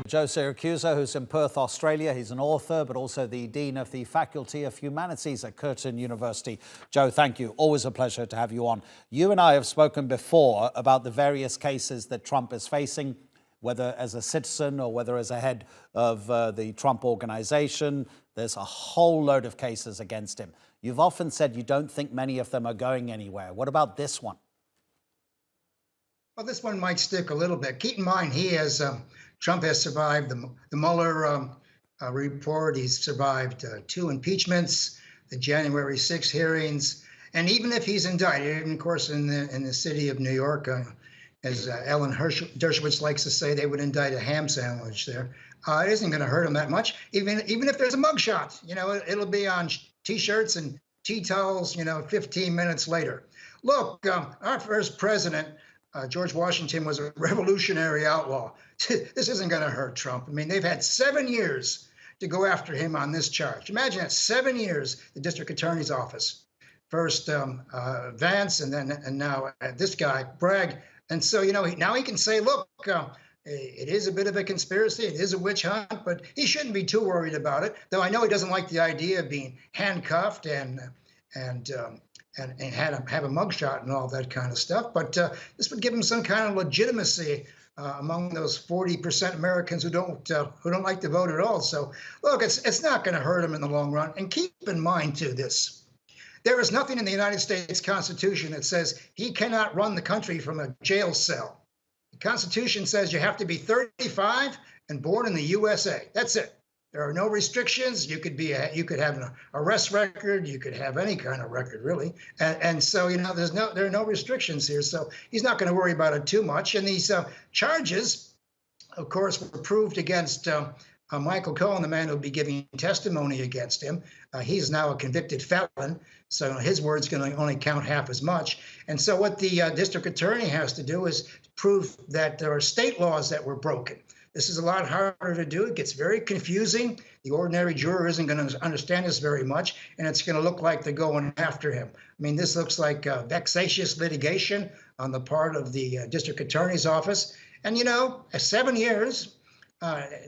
Joe Siracusa, who's in Perth, Australia. He's an author, but also the Dean of the Faculty of Humanities at Curtin University. Joe, thank you. Always a pleasure to have you on. You and I have spoken before about the various cases that Trump is facing, whether as a citizen or whether as a head of the Trump organization. There's a whole load of cases against him. You've often said you don't think many of them are going anywhere. What about this one? Well, this one might stick a little bit. Keep in mind, Trump has survived the Mueller report. He's survived 2 impeachments, the January 6 hearings, and even if he's indicted, and of course in the city of New York, as Ellen Dershowitz likes to say, they would indict a ham sandwich there. It isn't going to hurt him that much, even if there's a mugshot. It'll be on T-shirts and tea towels. 15 minutes later. Look, our first president, George Washington, was a revolutionary outlaw. This isn't going to hurt Trump. I mean, they've had 7 years to go after him on this charge. Imagine that, 7 years, the district attorney's office. First Vance, and now this guy, Bragg. And so, now he can say, look, it is a bit of a conspiracy. It is a witch hunt, but he shouldn't be too worried about it. Though I know he doesn't like the idea of being handcuffed and have a mugshot and all that kind of stuff. But this would give him some kind of legitimacy among those 40% Americans who don't like to vote at all. So, look, it's not going to hurt him in the long run. And keep in mind, too, this. There is nothing in the United States Constitution that says he cannot run the country from a jail cell. The Constitution says you have to be 35 and born in the USA. That's it. There are no restrictions. You could have an arrest record. You could have any kind of record, really. And so, there are no restrictions here. So he's not going to worry about it too much. And these charges, of course, were proved against Michael Cohen, the man who'll be giving testimony against him. He's now a convicted felon, so his word's going to only count half as much. And so what the district attorney has to do is prove that there are state laws that were broken. This is a lot harder to do. It gets very confusing. The ordinary juror isn't going to understand this very much, and it's going to look like they're going after him. I mean, this looks like vexatious litigation on the part of the district attorney's office. And, 7 years,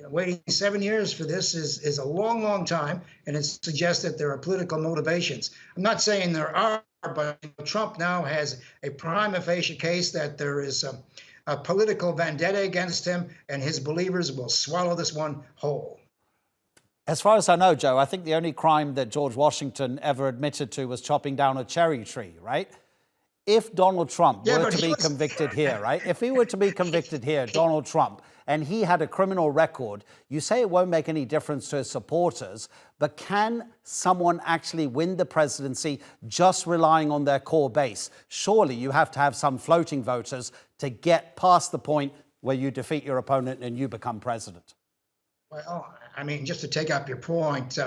waiting 7 years for this is a long, long time, and it suggests that there are political motivations. I'm not saying there are, but Trump now has a prima facie case that there is a political vendetta against him, and his believers will swallow this one whole. As far as I know, Joe, I think the only crime that George Washington ever admitted to was chopping down a cherry tree, right? If Donald Trump were to be convicted here, right? If he were to be convicted here, Donald Trump, and he had a criminal record, you say it won't make any difference to his supporters, but can someone actually win the presidency just relying on their core base? Surely you have to have some floating voters to get past the point where you defeat your opponent and you become president. Well, I mean, just to take up your point,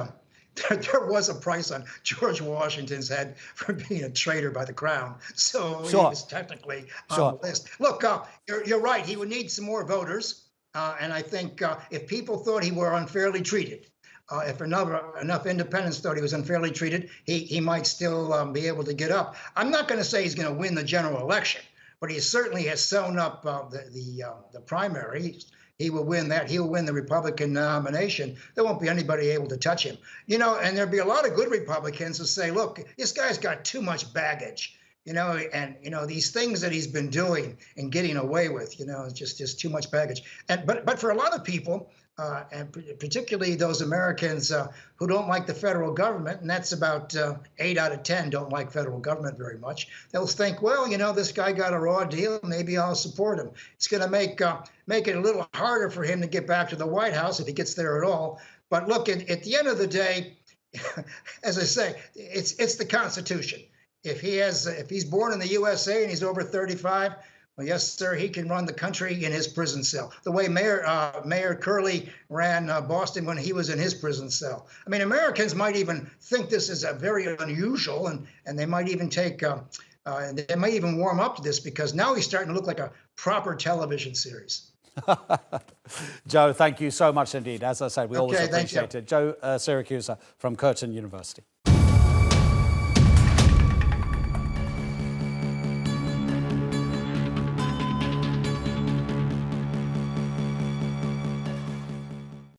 there was a price on George Washington's head for being a traitor by the crown. So he was technically on the list. Look, you're right. He would need some more voters. And I think if people thought he were unfairly treated, if enough independents thought he was unfairly treated, he might still be able to get up. I'm not going to say he's going to win the general election, but he certainly has sewn up the primary. He will win that. He will win the Republican nomination. There won't be anybody able to touch him. And there'll be a lot of good Republicans who say, look, this guy's got too much baggage, and these things that he's been doing and getting away with, it's just too much baggage. But for a lot of people, and particularly those Americans who don't like the federal government, and that's about 8 out of 10 don't like federal government very much. They'll think, well, this guy got a raw deal. Maybe I'll support him. It's going to make it a little harder for him to get back to the White House if he gets there at all. But look, at the end of the day, as I say, it's the Constitution. If he's born in the USA and he's over 35. Well, yes, sir, he can run the country in his prison cell, the way Mayor Curley ran Boston when he was in his prison cell. I mean, Americans might even think this is a very unusual, and they might even they might even warm up to this because now he's starting to look like a proper television series. Joe, thank you so much indeed. As I said, we always appreciate it. Joe Siracusa from Curtin University.